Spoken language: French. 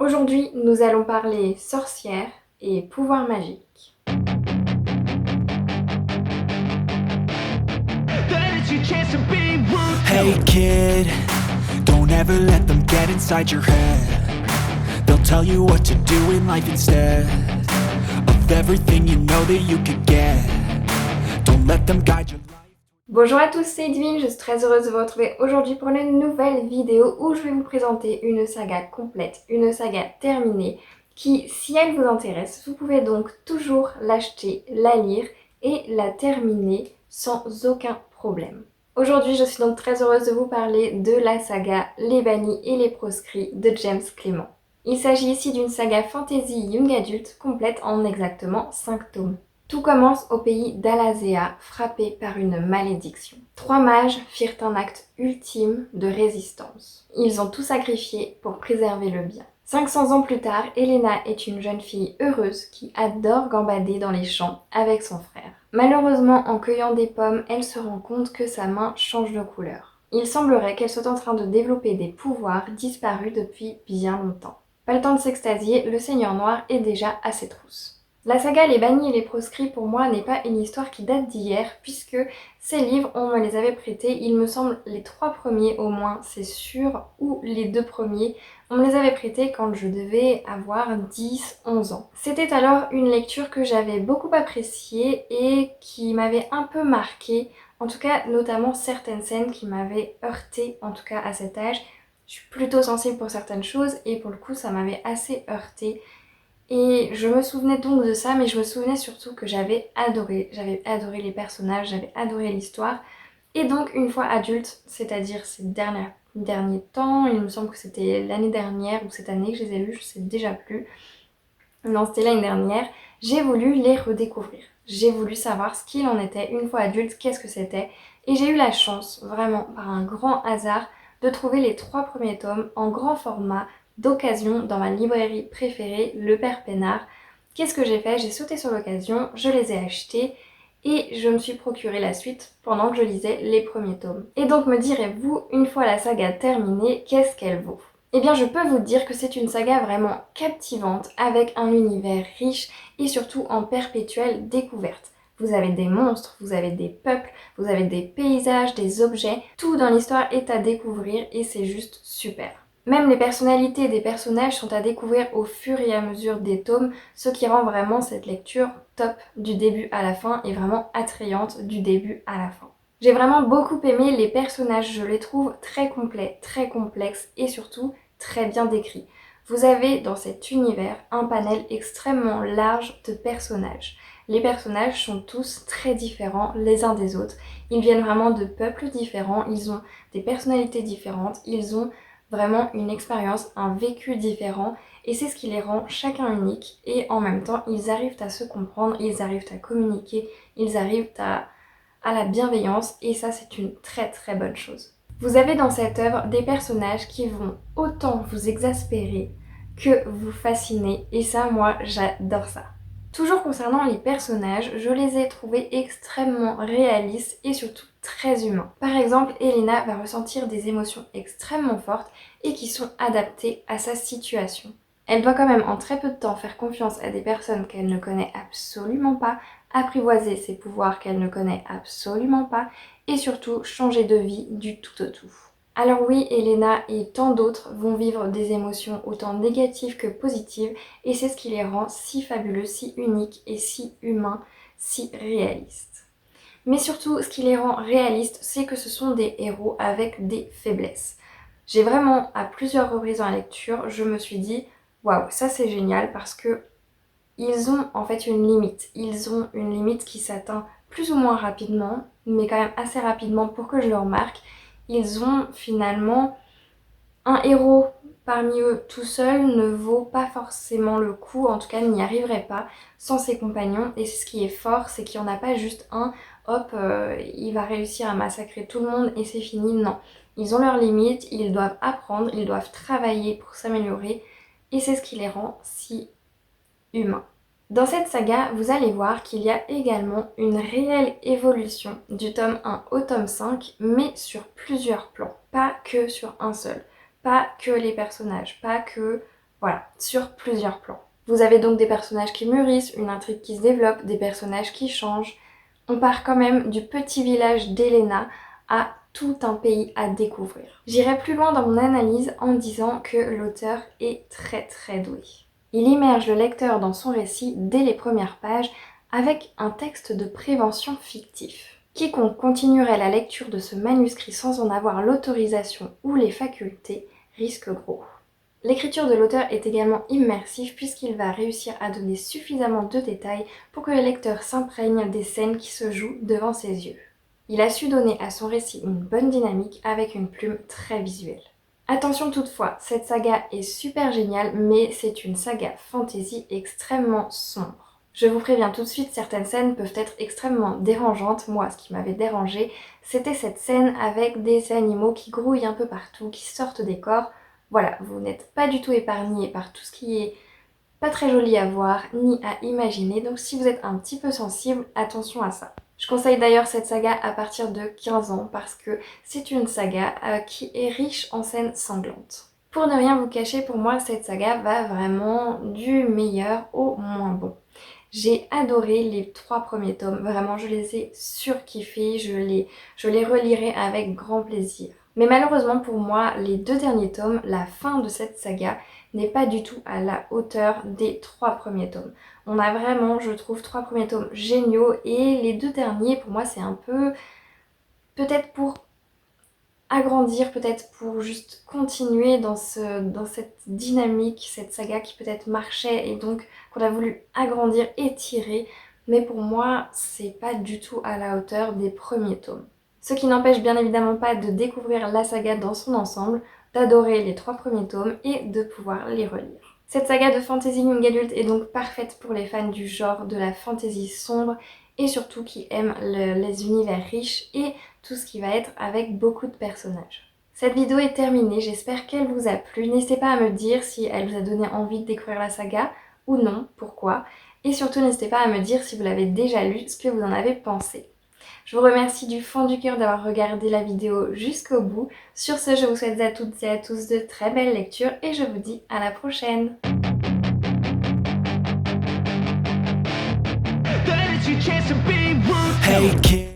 Aujourd'hui, nous allons parler sorcière et pouvoir magique. Hey kid, don't ever let them get inside your head. They'll tell you what to do in life instead of everything you know that you could get. Don't let them guide your life. Bonjour à tous, c'est Edwin, je suis très heureuse de vous retrouver aujourd'hui pour une nouvelle vidéo où je vais vous présenter une saga complète, une saga terminée qui, si elle vous intéresse, vous pouvez donc toujours l'acheter, la lire et la terminer sans aucun problème. Aujourd'hui, je suis donc très heureuse de vous parler de la saga Les Bannis et les Proscrits de James Clement. Il s'agit ici d'une saga fantasy young adulte complète en exactement 5 tomes. Tout commence au pays d'Alazea, frappé par une malédiction. 3 mages firent un acte ultime de résistance. Ils ont tout sacrifié pour préserver le bien. 500 ans plus tard, Elena est une jeune fille heureuse qui adore gambader dans les champs avec son frère. Malheureusement, en cueillant des pommes, elle se rend compte que sa main change de couleur. Il semblerait qu'elle soit en train de développer des pouvoirs disparus depuis bien longtemps. Pas le temps de s'extasier, le Seigneur Noir est déjà à ses trousses. La saga Les Bannis et les Proscrits pour moi n'est pas une histoire qui date d'hier puisque ces livres on me les avait prêtés, il me semble les 3 premiers au moins c'est sûr, ou les 2 premiers, on me les avait prêtés quand je devais avoir 10-11 ans. C'était alors une lecture que j'avais beaucoup appréciée et qui m'avait un peu marquée, en tout cas notamment certaines scènes qui m'avaient heurtée en tout cas à cet âge. Je suis plutôt sensible pour certaines choses et pour le coup ça m'avait assez heurtée. Et je me souvenais donc de ça, mais je me souvenais surtout que j'avais adoré les personnages, j'avais adoré l'histoire. Et donc une fois adulte, c'est-à-dire ces derniers temps, il me semble que c'était l'année dernière ou cette année que je les ai lus, je sais déjà plus. Non, c'était l'année dernière, j'ai voulu les redécouvrir. J'ai voulu savoir ce qu'il en était une fois adulte, qu'est-ce que c'était. Et j'ai eu la chance, vraiment par un grand hasard, de trouver les 3 premiers tomes en grand format d'occasion dans ma librairie préférée, Le Père Pénard. Qu'est-ce que j'ai fait? J'ai sauté sur l'occasion, je les ai achetés et je me suis procuré la suite pendant que je lisais les premiers tomes. Et donc me direz-vous, une fois la saga terminée, qu'est-ce qu'elle vaut? Eh bien je peux vous dire que c'est une saga vraiment captivante avec un univers riche et surtout en perpétuelle découverte. Vous avez des monstres, vous avez des peuples, vous avez des paysages, des objets, tout dans l'histoire est à découvrir et c'est juste super. Même les personnalités des personnages sont à découvrir au fur et à mesure des tomes, ce qui rend vraiment cette lecture top du début à la fin et vraiment attrayante du début à la fin. J'ai vraiment beaucoup aimé les personnages, je les trouve très complets, très complexes et surtout très bien décrits. Vous avez dans cet univers un panel extrêmement large de personnages. Les personnages sont tous très différents les uns des autres. Ils viennent vraiment de peuples différents, ils ont des personnalités différentes, ils ont vraiment une expérience, un vécu différent et c'est ce qui les rend chacun uniques et en même temps ils arrivent à se comprendre, ils arrivent à communiquer, ils arrivent à la bienveillance et ça c'est une très très bonne chose. Vous avez dans cette œuvre des personnages qui vont autant vous exaspérer que vous fasciner et ça moi j'adore ça. Toujours concernant les personnages, je les ai trouvés extrêmement réalistes et surtout très humains. Par exemple, Elena va ressentir des émotions extrêmement fortes et qui sont adaptées à sa situation. Elle doit quand même en très peu de temps faire confiance à des personnes qu'elle ne connaît absolument pas, apprivoiser ses pouvoirs qu'elle ne connaît absolument pas et surtout changer de vie du tout au tout. Alors oui, Elena et tant d'autres vont vivre des émotions autant négatives que positives et c'est ce qui les rend si fabuleux, si uniques et si humains, si réalistes. Mais surtout, ce qui les rend réalistes, c'est que ce sont des héros avec des faiblesses. J'ai vraiment, à plusieurs reprises dans la lecture, je me suis dit « Waouh, ça c'est génial » parce que ils ont en fait une limite. Ils ont une limite qui s'atteint plus ou moins rapidement, mais quand même assez rapidement pour que je le remarque. Ils ont finalement un héros parmi eux tout seul ne vaut pas forcément le coup, en tout cas n'y arriverait pas sans ses compagnons. Et ce qui est fort, c'est qu'il n'y en a pas juste un, hop, il va réussir à massacrer tout le monde et c'est fini. Non, ils ont leurs limites, ils doivent apprendre, ils doivent travailler pour s'améliorer et c'est ce qui les rend si humains. Dans cette saga, vous allez voir qu'il y a également une réelle évolution du tome 1 au tome 5, mais sur plusieurs plans, pas que sur un seul. Pas que les personnages, pas que Voilà, sur plusieurs plans. Vous avez donc des personnages qui mûrissent, une intrigue qui se développe, des personnages qui changent. On part quand même du petit village d'Elena à tout un pays à découvrir. J'irai plus loin dans mon analyse en disant que l'auteur est très doué. Il immerge le lecteur dans son récit dès les premières pages avec un texte de prévention fictif. Quiconque continuerait la lecture de ce manuscrit sans en avoir l'autorisation ou les facultés risque gros. L'écriture de l'auteur est également immersive puisqu'il va réussir à donner suffisamment de détails pour que le lecteur s'imprègne des scènes qui se jouent devant ses yeux. Il a su donner à son récit une bonne dynamique avec une plume très visuelle. Attention toutefois, cette saga est super géniale, mais c'est une saga fantasy extrêmement sombre. Je vous préviens tout de suite, certaines scènes peuvent être extrêmement dérangeantes. Moi, ce qui m'avait dérangé, c'était cette scène avec des animaux qui grouillent un peu partout, qui sortent des corps. Voilà, vous n'êtes pas du tout épargné par tout ce qui est pas très joli à voir, ni à imaginer. Donc si vous êtes un petit peu sensible, attention à ça. Je conseille d'ailleurs cette saga à partir de 15 ans parce que c'est une saga qui est riche en scènes sanglantes. Pour ne rien vous cacher, pour moi, cette saga va vraiment du meilleur au moins bon. J'ai adoré les 3 premiers tomes, vraiment je les ai surkiffés, je les relirai avec grand plaisir. Mais malheureusement pour moi, les 2 derniers tomes, la fin de cette saga, n'est pas du tout à la hauteur des 3 premiers tomes. On a vraiment, je trouve, 3 premiers tomes géniaux et les 2 derniers, pour moi, c'est un peu peut-être pour agrandir, peut-être pour juste continuer dans cette dynamique, cette saga qui peut-être marchait et donc qu'on a voulu agrandir, étirer. Mais pour moi, c'est pas du tout à la hauteur des premiers tomes. Ce qui n'empêche bien évidemment pas de découvrir la saga dans son ensemble, d'adorer les 3 premiers tomes et de pouvoir les relire. Cette saga de fantasy young adult est donc parfaite pour les fans du genre de la fantasy sombre et surtout qui aiment les univers riches et tout ce qui va être avec beaucoup de personnages. Cette vidéo est terminée, j'espère qu'elle vous a plu. N'hésitez pas à me dire si elle vous a donné envie de découvrir la saga ou non, pourquoi. Et surtout n'hésitez pas à me dire si vous l'avez déjà lu, ce que vous en avez pensé. Je vous remercie du fond du cœur d'avoir regardé la vidéo jusqu'au bout. Sur ce, je vous souhaite à toutes et à tous de très belles lectures et je vous dis à la prochaine. Hey kid